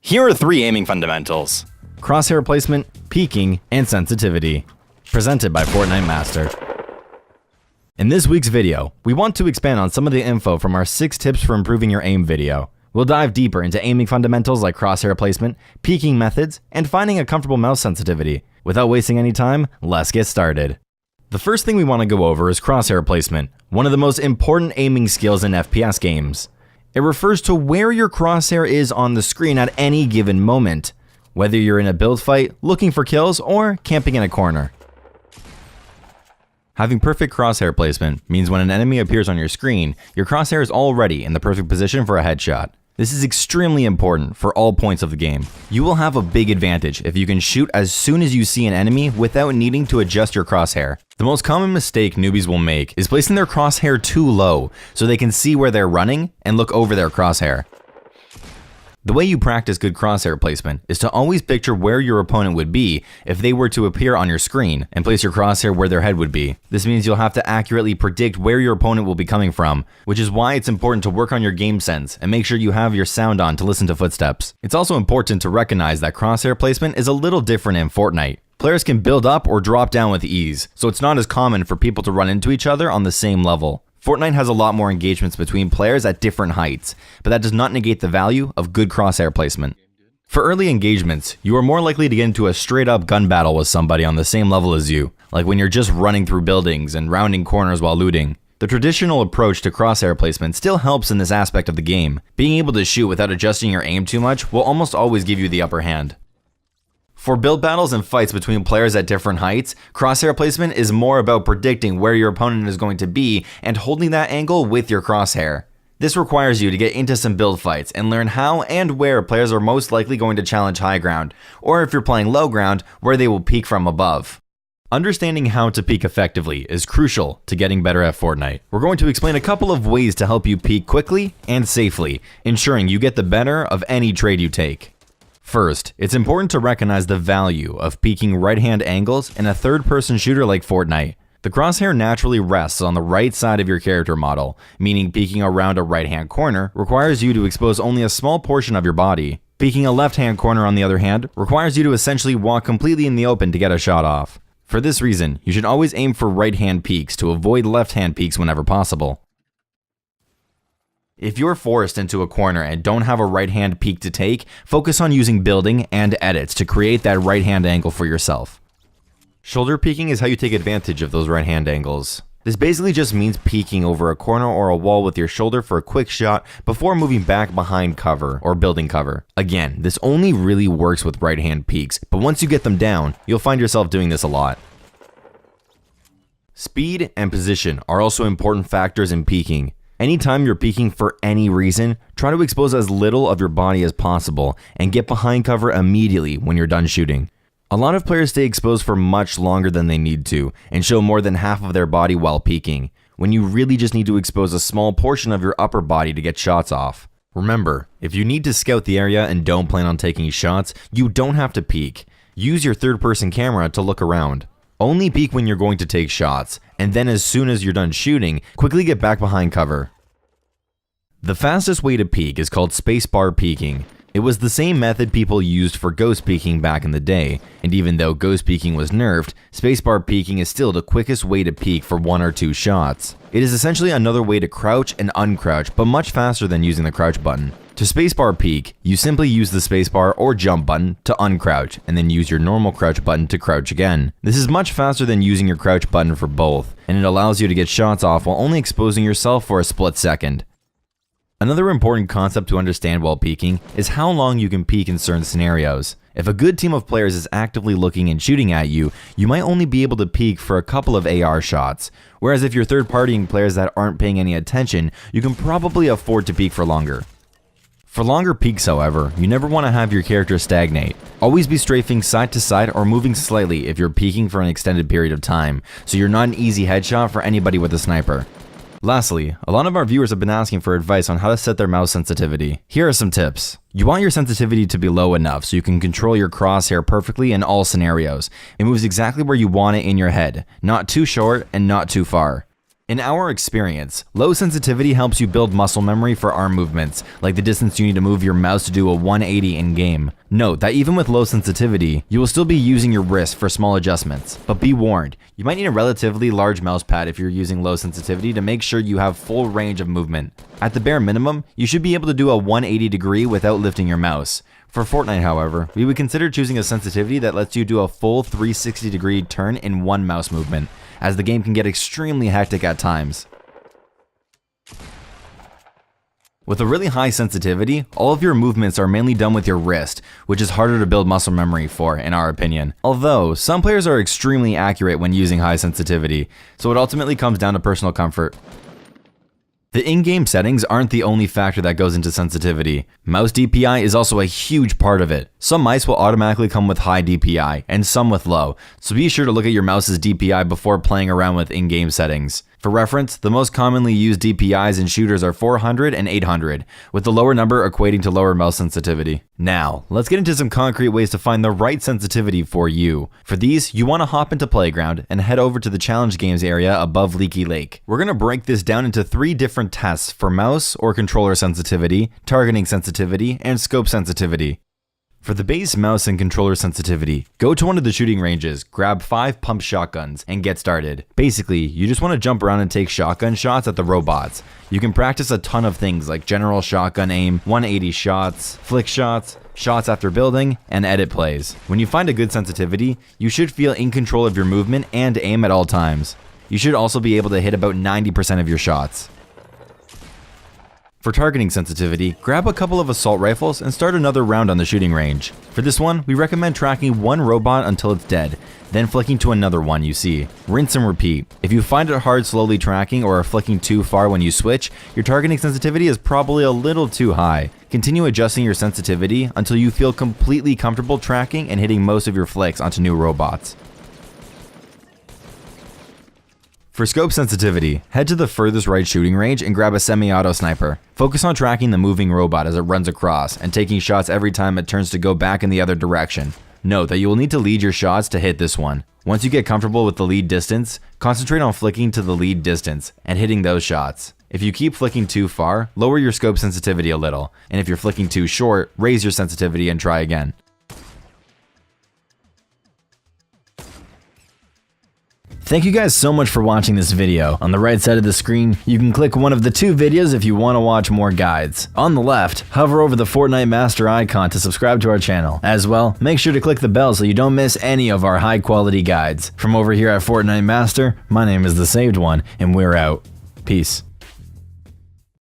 Here are 3 aiming fundamentals: crosshair placement, peeking, and sensitivity. Presented by Fortnite Master. In this week's video, we want to expand on some of the info from our 6 tips for improving your aim video. We'll dive deeper into aiming fundamentals like crosshair placement, peeking methods, and finding a comfortable mouse sensitivity. Without wasting any time, let's get started. The first thing we want to go over is crosshair placement, one of the most important aiming skills in FPS games. It refers to where your crosshair is on the screen at any given moment, whether you're in a build fight, looking for kills, or camping in a corner. Having perfect crosshair placement means when an enemy appears on your screen, your crosshair is already in the perfect position for a headshot. This is extremely important for all points of the game. You will have a big advantage if you can shoot as soon as you see an enemy without needing to adjust your crosshair. The most common mistake newbies will make is placing their crosshair too low so they can see where they're running and look over their crosshair. The way you practice good crosshair placement is to always picture where your opponent would be if they were to appear on your screen and place your crosshair where their head would be. This means you'll have to accurately predict where your opponent will be coming from, which is why it's important to work on your game sense and make sure you have your sound on to listen to footsteps. It's also important to recognize that crosshair placement is a little different in Fortnite. Players can build up or drop down with ease, so it's not as common for people to run into each other on the same level. Fortnite has a lot more engagements between players at different heights, but that does not negate the value of good crosshair placement. For early engagements, you are more likely to get into a straight up gun battle with somebody on the same level as you, like when you're just running through buildings and rounding corners while looting. The traditional approach to crosshair placement still helps in this aspect of the game. Being able to shoot without adjusting your aim too much will almost always give you the upper hand. For build battles and fights between players at different heights, crosshair placement is more about predicting where your opponent is going to be and holding that angle with your crosshair. This requires you to get into some build fights and learn how and where players are most likely going to challenge high ground, or if you're playing low ground, where they will peek from above. Understanding how to peek effectively is crucial to getting better at Fortnite. We're going to explain a couple of ways to help you peek quickly and safely, ensuring you get the better of any trade you take. First, it's important to recognize the value of peeking right-hand angles in a third-person shooter like Fortnite. The crosshair naturally rests on the right side of your character model, meaning peeking around a right-hand corner requires you to expose only a small portion of your body. Peeking a left-hand corner, on the other hand, requires you to essentially walk completely in the open to get a shot off. For this reason, you should always aim for right-hand peeks to avoid left-hand peeks whenever possible. If you're forced into a corner and don't have a right-hand peek to take, focus on using building and edits to create that right-hand angle for yourself. Shoulder peeking is how you take advantage of those right-hand angles. This basically just means peeking over a corner or a wall with your shoulder for a quick shot before moving back behind cover or building cover. Again, this only really works with right-hand peeks, but once you get them down, you'll find yourself doing this a lot. Speed and position are also important factors in peeking. Anytime you're peeking for any reason, try to expose as little of your body as possible and get behind cover immediately when you're done shooting. A lot of players stay exposed for much longer than they need to and show more than half of their body while peeking, when you really just need to expose a small portion of your upper body to get shots off. Remember, if you need to scout the area and don't plan on taking shots, you don't have to peek. Use your third-person camera to look around. Only peek when you're going to take shots, and then as soon as you're done shooting, quickly get back behind cover. The fastest way to peek is called spacebar peeking. It was the same method people used for ghost peeking back in the day, and even though ghost peeking was nerfed, spacebar peeking is still the quickest way to peek for 1 or 2 shots. It is essentially another way to crouch and uncrouch, but much faster than using the crouch button. To spacebar peek, you simply use the spacebar or jump button to uncrouch, and then use your normal crouch button to crouch again. This is much faster than using your crouch button for both, and it allows you to get shots off while only exposing yourself for a split second. Another important concept to understand while peeking is how long you can peek in certain scenarios. If a good team of players is actively looking and shooting at you, you might only be able to peek for a couple of AR shots, whereas if you're third-partying players that aren't paying any attention, you can probably afford to peek for longer. For longer peeks, however, you never want to have your character stagnate. Always be strafing side to side or moving slightly if you're peeking for an extended period of time, so you're not an easy headshot for anybody with a sniper. Lastly, a lot of our viewers have been asking for advice on how to set their mouse sensitivity. Here are some tips. You want your sensitivity to be low enough so you can control your crosshair perfectly in all scenarios. It moves exactly where you want it in your head, not too short and not too far. In our experience, low sensitivity helps you build muscle memory for arm movements, like the distance you need to move your mouse to do a 180 in-game. Note that even with low sensitivity, you will still be using your wrist for small adjustments, but be warned, you might need a relatively large mouse pad if you're using low sensitivity to make sure you have full range of movement. At the bare minimum, you should be able to do a 180 degree without lifting your mouse. For Fortnite, however, we would consider choosing a sensitivity that lets you do a full 360 degree turn in one mouse movement, as the game can get extremely hectic at times. With a really high sensitivity, all of your movements are mainly done with your wrist, which is harder to build muscle memory for, in our opinion. Although, some players are extremely accurate when using high sensitivity, so it ultimately comes down to personal comfort. The in-game settings aren't the only factor that goes into sensitivity. Mouse DPI is also a huge part of it. Some mice will automatically come with high DPI, and some with low, so be sure to look at your mouse's DPI before playing around with in-game settings. For reference, the most commonly used DPIs in shooters are 400 and 800, with the lower number equating to lower mouse sensitivity. Now, let's get into some concrete ways to find the right sensitivity for you. For these, you want to hop into Playground and head over to the challenge games area above Leaky Lake. We're going to break this down into 3 different tests for mouse or controller sensitivity, targeting sensitivity, and scope sensitivity. For the base mouse and controller sensitivity, go to one of the shooting ranges, grab 5 pump shotguns, and get started. Basically, you just want to jump around and take shotgun shots at the robots. You can practice a ton of things like general shotgun aim, 180 shots, flick shots, shots after building, and edit plays. When you find a good sensitivity, you should feel in control of your movement and aim at all times. You should also be able to hit about 90% of your shots. For targeting sensitivity, grab a couple of assault rifles and start another round on the shooting range. For this one, we recommend tracking one robot until it's dead, then flicking to another one you see. Rinse and repeat. If you find it hard slowly tracking or are flicking too far when you switch, your targeting sensitivity is probably a little too high. Continue adjusting your sensitivity until you feel completely comfortable tracking and hitting most of your flicks onto new robots. For scope sensitivity, head to the furthest right shooting range and grab a semi-auto sniper. Focus on tracking the moving robot as it runs across and taking shots every time it turns to go back in the other direction. Note that you will need to lead your shots to hit this one. Once you get comfortable with the lead distance, concentrate on flicking to the lead distance and hitting those shots. If you keep flicking too far, lower your scope sensitivity a little, and if you're flicking too short, raise your sensitivity and try again. Thank you guys so much for watching this video. On the right side of the screen, you can click one of the 2 videos if you want to watch more guides. On the left, hover over the Fortnite Master icon to subscribe to our channel. As well, make sure to click the bell so you don't miss any of our high quality guides. From over here at Fortnite Master, my name is The Saved One, and we're out. Peace.